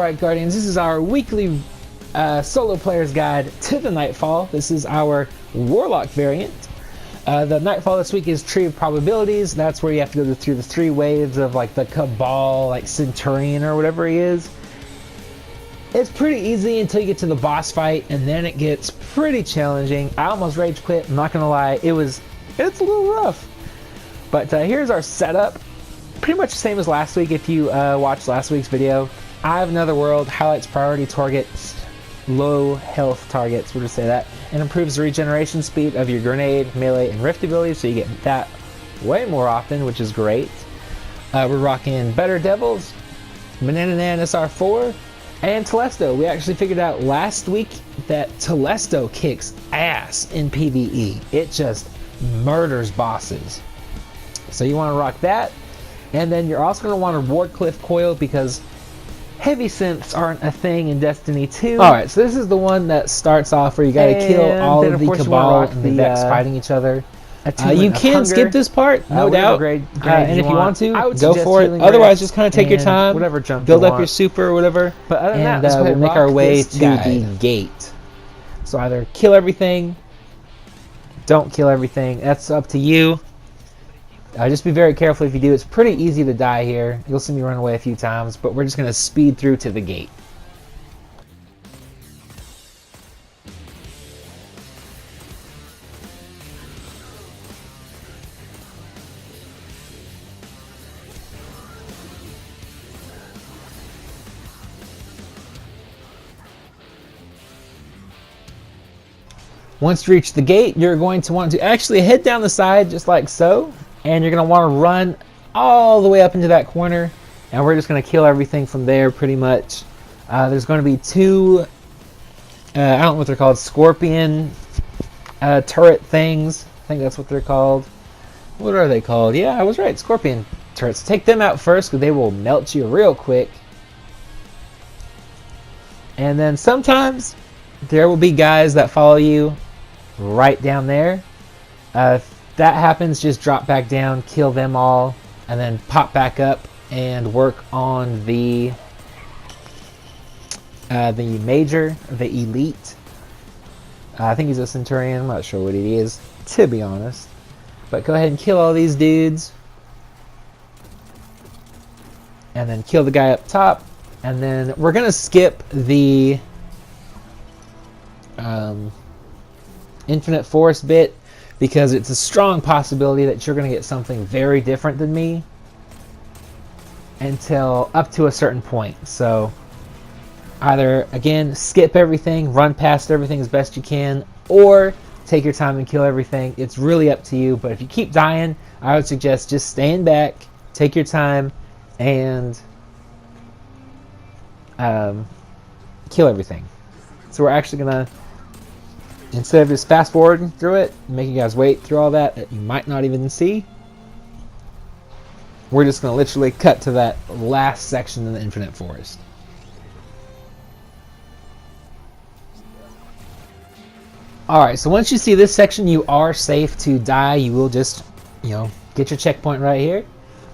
Alright Guardians, this is our weekly solo player's guide to the Nightfall. This is our Warlock variant. The Nightfall this week is Tree of Probabilities. That's where you have to go through the 3 waves of like the Cabal, like Centurion or whatever he is. It's pretty easy until you get to the boss fight, and then it gets pretty challenging. I almost rage quit, I'm not gonna lie. It's a little rough. But here's our setup. Pretty much the same as last week if you watched last week's video. I have another world, highlights priority targets, low health targets, we'll just say that, and improves the regeneration speed of your grenade, melee, and rift abilities, so you get that way more often, which is great. We're rocking Better Devils, Banana SR4, and Telesto. We actually figured out last week that Telesto kicks ass in PvE. It just murders bosses. So you want to rock that, and then you're also going to want a Wardcliff coil because heavy synths aren't a thing in Destiny 2. Alright, so this is the one that starts off where you gotta kill all of the Cabal and the Vex fighting each other. You can skip this part, no doubt, and if you want to, go for it. Otherwise, just kind of take your time, build up your super or whatever, but other than that, we'll make our way to the gate. So either kill everything, don't kill everything, that's up to you. Just be very careful if you do. It's pretty easy to die here. You'll see me run away a few times, but we're just going to speed through to the gate. Once you reach the gate, you're going to want to actually head down the side just like so. And you're going to want to run all the way up into that corner. And we're just going to kill everything from there pretty much. There's going to be 2, I don't know what they're called, scorpion turret things. I think that's what they're called. What are they called? Yeah, I was right, scorpion turrets. Take them out first because they will melt you real quick. And then sometimes there will be guys that follow you right down there. That happens, just drop back down, kill them all, and then pop back up and work on the major, the elite. I think he's a Centurion. I'm not sure what he is, to be honest. But go ahead and kill all these dudes, and then kill the guy up top, and then we're gonna skip the Infinite Forest bit, because it's a strong possibility that you're going to get something very different than me until up to a certain point. So either, again, skip everything, run past everything as best you can, or take your time and kill everything. It's really up to you, but if you keep dying, I would suggest just staying back, take your time, and kill everything. So we're actually going to, instead of just fast forwarding through it, making you guys wait through all that you might not even see, we're just going to literally cut to that last section in the Infinite Forest. Alright, so once you see this section, you are safe to die. You will just, get your checkpoint right here.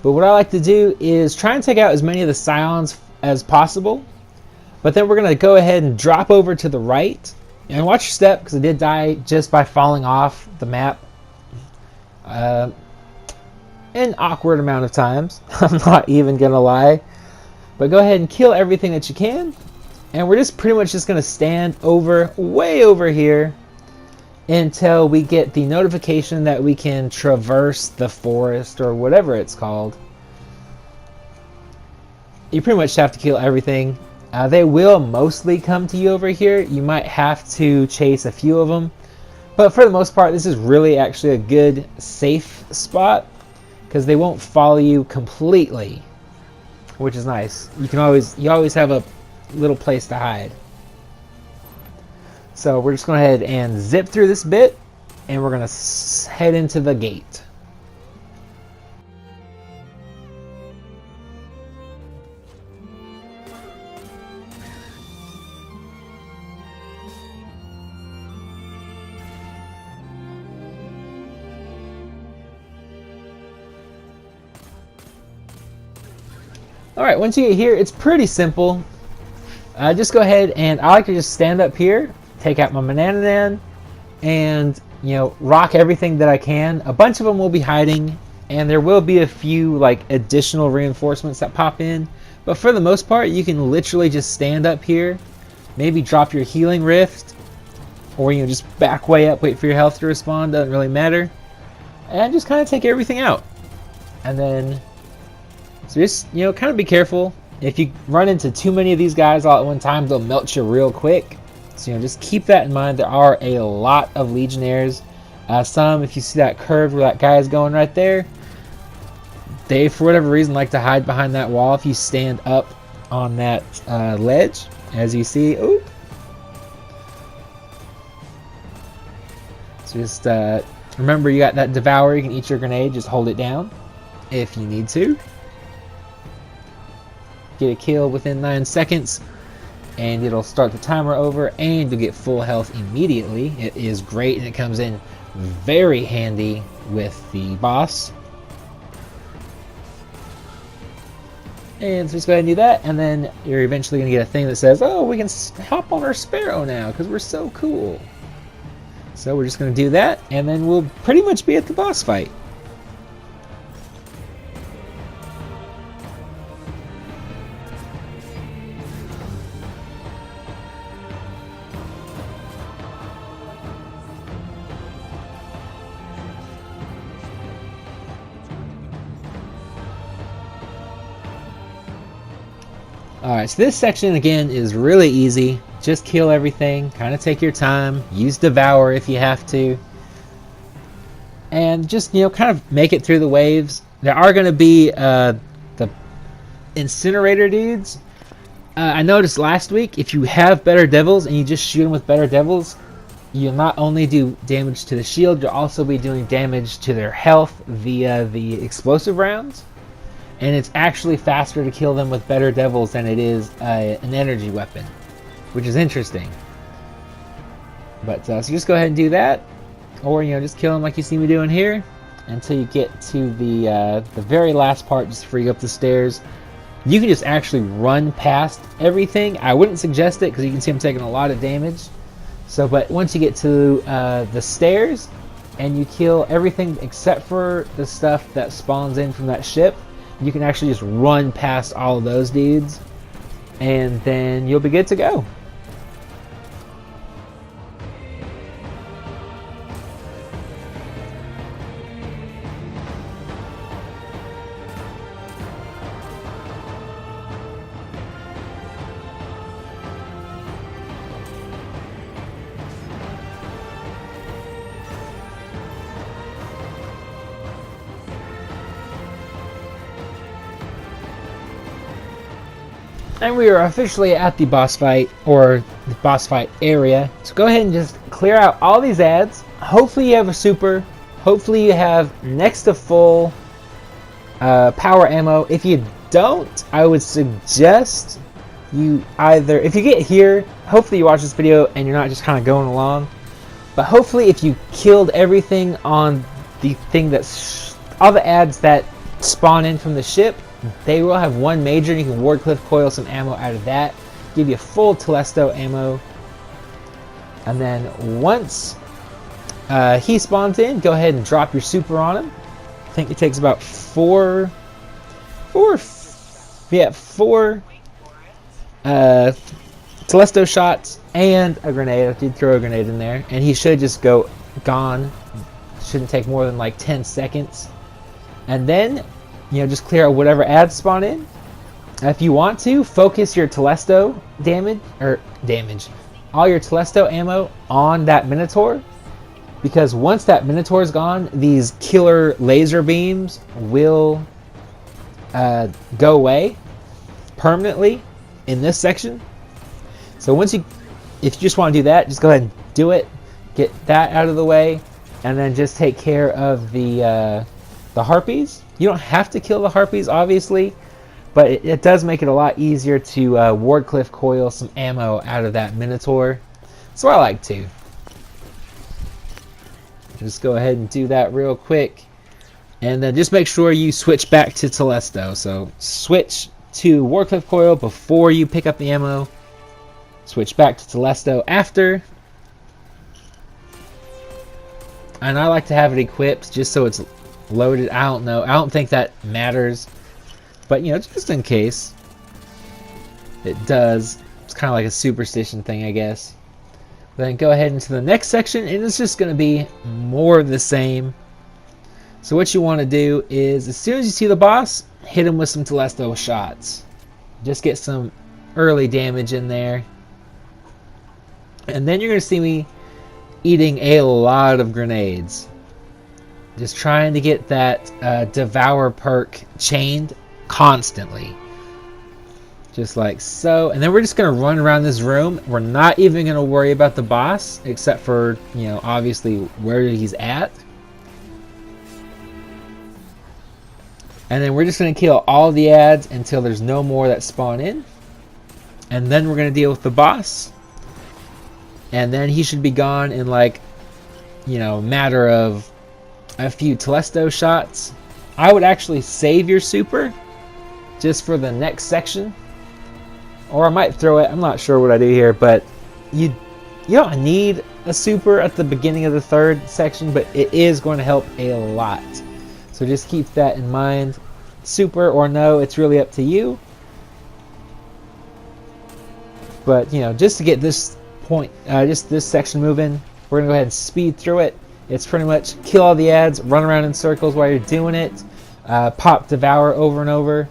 But what I like to do is try and take out as many of the Scions as possible. But then we're going to go ahead and drop over to the right. And watch your step, because I did die just by falling off the map an awkward amount of times. I'm not even going to lie. But go ahead and kill everything that you can. And we're just pretty much just going to stand way over here until we get the notification that we can traverse the forest or whatever it's called. You pretty much have to kill everything. They will mostly come to you over here. You might have to chase a few of them. But for the most part, this is really actually a good, safe spot, because they won't follow you completely, which is nice. You always have a little place to hide. So we're just going to head and zip through this bit, and we're going to head into the gate. Alright, once you get here, it's pretty simple. Just go ahead and I like to just stand up here, take out my Manananan, and rock everything that I can. A bunch of them will be hiding, and there will be a few like additional reinforcements that pop in, but for the most part you can literally just stand up here, maybe drop your healing rift, or just back way up, wait for your health to respawn, doesn't really matter, and just kind of take everything out. And then so just kind of be careful. If you run into too many of these guys all at one time, they'll melt you real quick. So just keep that in mind. There are a lot of Legionnaires. Some, if you see that curve where that guy is going right there, they for whatever reason like to hide behind that wall. If you stand up on that ledge, as you see, oop. So just remember, you got that Devour. You can eat your grenade. Just hold it down if you need to. Get a kill within 9 seconds. And it'll start the timer over, and you'll get full health immediately. It is great, and it comes in very handy with the boss. And so just go ahead and do that, and then you're eventually going to get a thing that says, oh, we can hop on our Sparrow now because we're so cool. So we're just going to do that, and then we'll pretty much be at the boss fight. Alright, so this section again is really easy. Just kill everything, kind of take your time, use Devour if you have to. And just, kind of make it through the waves. There are going to be the Incinerator dudes. I noticed last week, if you have Better Devils and you just shoot them with Better Devils, you'll not only do damage to the shield, you'll also be doing damage to their health via the explosive rounds. And it's actually faster to kill them with Better Devils than it is an energy weapon, which is interesting. But so just go ahead and do that, or just kill them like you see me doing here, until you get to the very last part, just before you go up the stairs. You can just actually run past everything. I wouldn't suggest it because you can see I'm taking a lot of damage. So, but once you get to the stairs and you kill everything except for the stuff that spawns in from that ship, you can actually just run past all of those dudes, and then you'll be good to go. And we are officially at the boss fight, or the boss fight area. So go ahead and just clear out all these ads. Hopefully you have a super. Hopefully you have next to full power ammo. If you don't, I would suggest you either, if you get here, hopefully you watch this video and you're not just kind of going along. But hopefully if you killed everything on the thing that's, all the ads that spawn in from the ship, they will have one major, and you can Wardcliff coil some ammo out of that. Give you full Telesto ammo. And then once he spawns in, go ahead and drop your super on him. I think it takes about four Telesto shots and a grenade. I did throw a grenade in there, and he should just go gone. Shouldn't take more than like 10 seconds. And then just clear out whatever ads spawn in. If you want to, focus your Telesto damage, all your Telesto ammo on that Minotaur, because once that Minotaur is gone, these killer laser beams will go away permanently in this section. So if you just want to do that, just go ahead and do it. Get that out of the way, and then just take care of the harpies. You don't have to kill the harpies, obviously, but it does make it a lot easier to Wardcliff coil some ammo out of that Minotaur. So I like to. Just go ahead and do that real quick. And then just make sure you switch back to Telesto. So switch to Wardcliff coil before you pick up the ammo, Switch back to Telesto after. And I like to have it equipped just so it's loaded. I don't know. I don't think that matters. But, you know, just in case. It does. It's kind of like a superstition thing, I guess. Then go ahead into the next section, and it's just going to be more of the same. So what you want to do is, as soon as you see the boss, hit him with some Telesto shots. Just get some early damage in there. And then you're going to see me eating a lot of grenades. Just trying to get that Devour perk chained constantly. Just like so. And then we're just going to run around this room. We're not even going to worry about the boss, except for, you know, obviously where he's at. And then we're just going to kill all the ads until there's no more that spawn in. And then we're going to deal with the boss. And then he should be gone in like, you know, matter of a few Telesto shots. I would actually save your super just for the next section. Or I might throw it. I'm not sure what I do here, but you don't need a super at the beginning of the third section, but it is going to help a lot. So just keep that in mind. Super or no, it's really up to you. But, you know, just to get this point, just this section moving, we're going to go ahead and speed through it. It's pretty much kill all the ads, run around in circles while you're doing it, pop Devour over and over,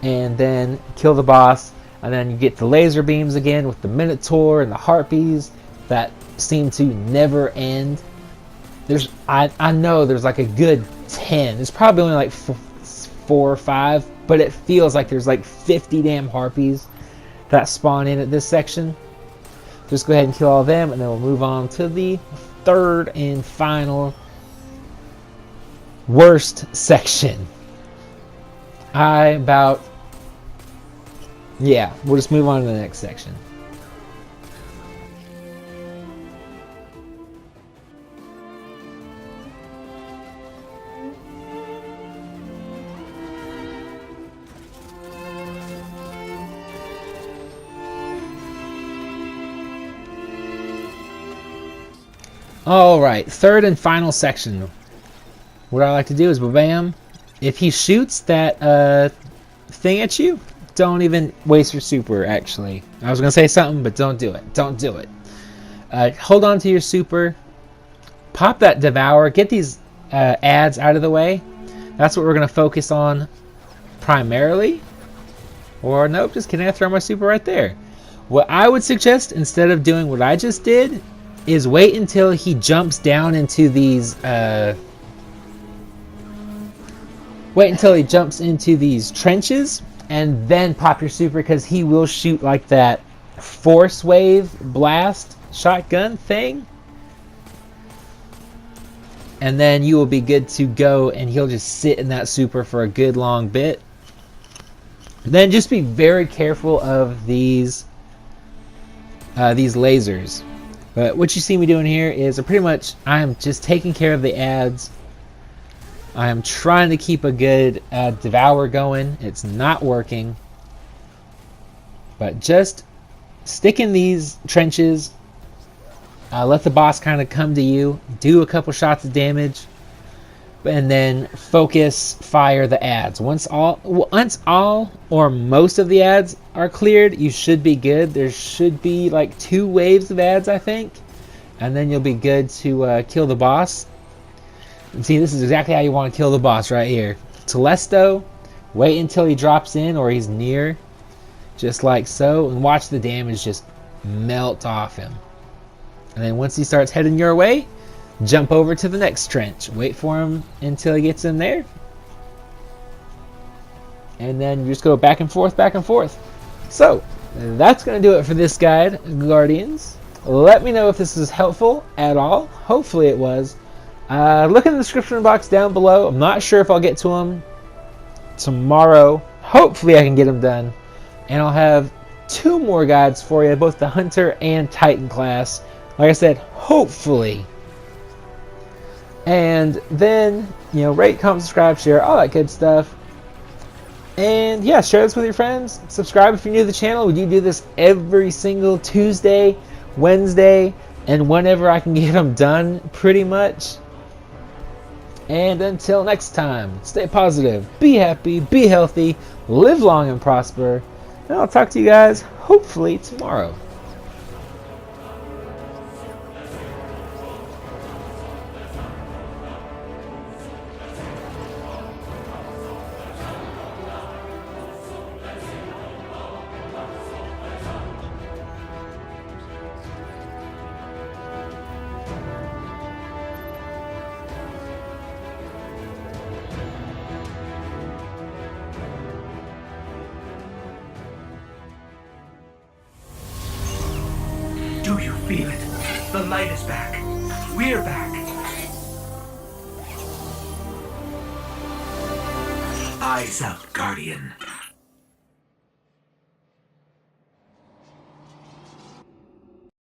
and then kill the boss. And then you get the laser beams again with the Minotaur and the Harpies that seem to never end. I know there's like a good 10. There's probably only like 4 or 5, but it feels like there's like 50 damn Harpies that spawn in at this section. Just go ahead and kill all of them, and then we'll move on to the third and final worst section. We'll just move on to the next section. Alright, third and final section. What I like to do is, bam, if he shoots that thing at you, don't even waste your super, actually. I was going to say something, but don't do it. Don't do it. Hold on to your super. Pop that Devour. Get these ads out of the way. That's what we're going to focus on primarily. Or, nope, just kidding. I throw my super right there. What I would suggest, instead of doing what I just did, is wait until he jumps down into these trenches, and then pop your super, because he will shoot like that force wave blast shotgun thing, and then you will be good to go, and he'll just sit in that super for a good long bit. Then just be very careful of these lasers. But what you see me doing here is I am just taking care of the ads. I am trying to keep a good Devour going. It's not working. But just stick in these trenches. Let the boss kind of come to you. Do a couple shots of damage. And then focus fire the ads. Once all or most of the ads are cleared, you should be good. There should be like 2 waves of ads, I think. And then you'll be good to kill the boss. And see, this is exactly how you want to kill the boss right here. Telesto, wait until he drops in or he's near. Just like so. And watch the damage just melt off him. And then once he starts heading your way, jump over to the next trench. Wait for him until he gets in there. And then you just go back and forth, back and forth. So, that's going to do it for this guide, Guardians. Let me know if this is helpful at all. Hopefully it was. Look in the description box down below. I'm not sure if I'll get to them tomorrow. Hopefully I can get them done. And I'll have 2 more guides for you, both the Hunter and Titan class. Like I said, hopefully. And then, you know, rate, comment, subscribe, share, all that good stuff. And yeah, share this with your friends. Subscribe if you're new to the channel. We do this every single Tuesday, Wednesday, and whenever I can get them done, pretty much. And until next time, stay positive, be happy, be healthy, live long and prosper. And I'll talk to you guys hopefully tomorrow. Do you feel it? The light is back. We're back. Eyes out, Guardian.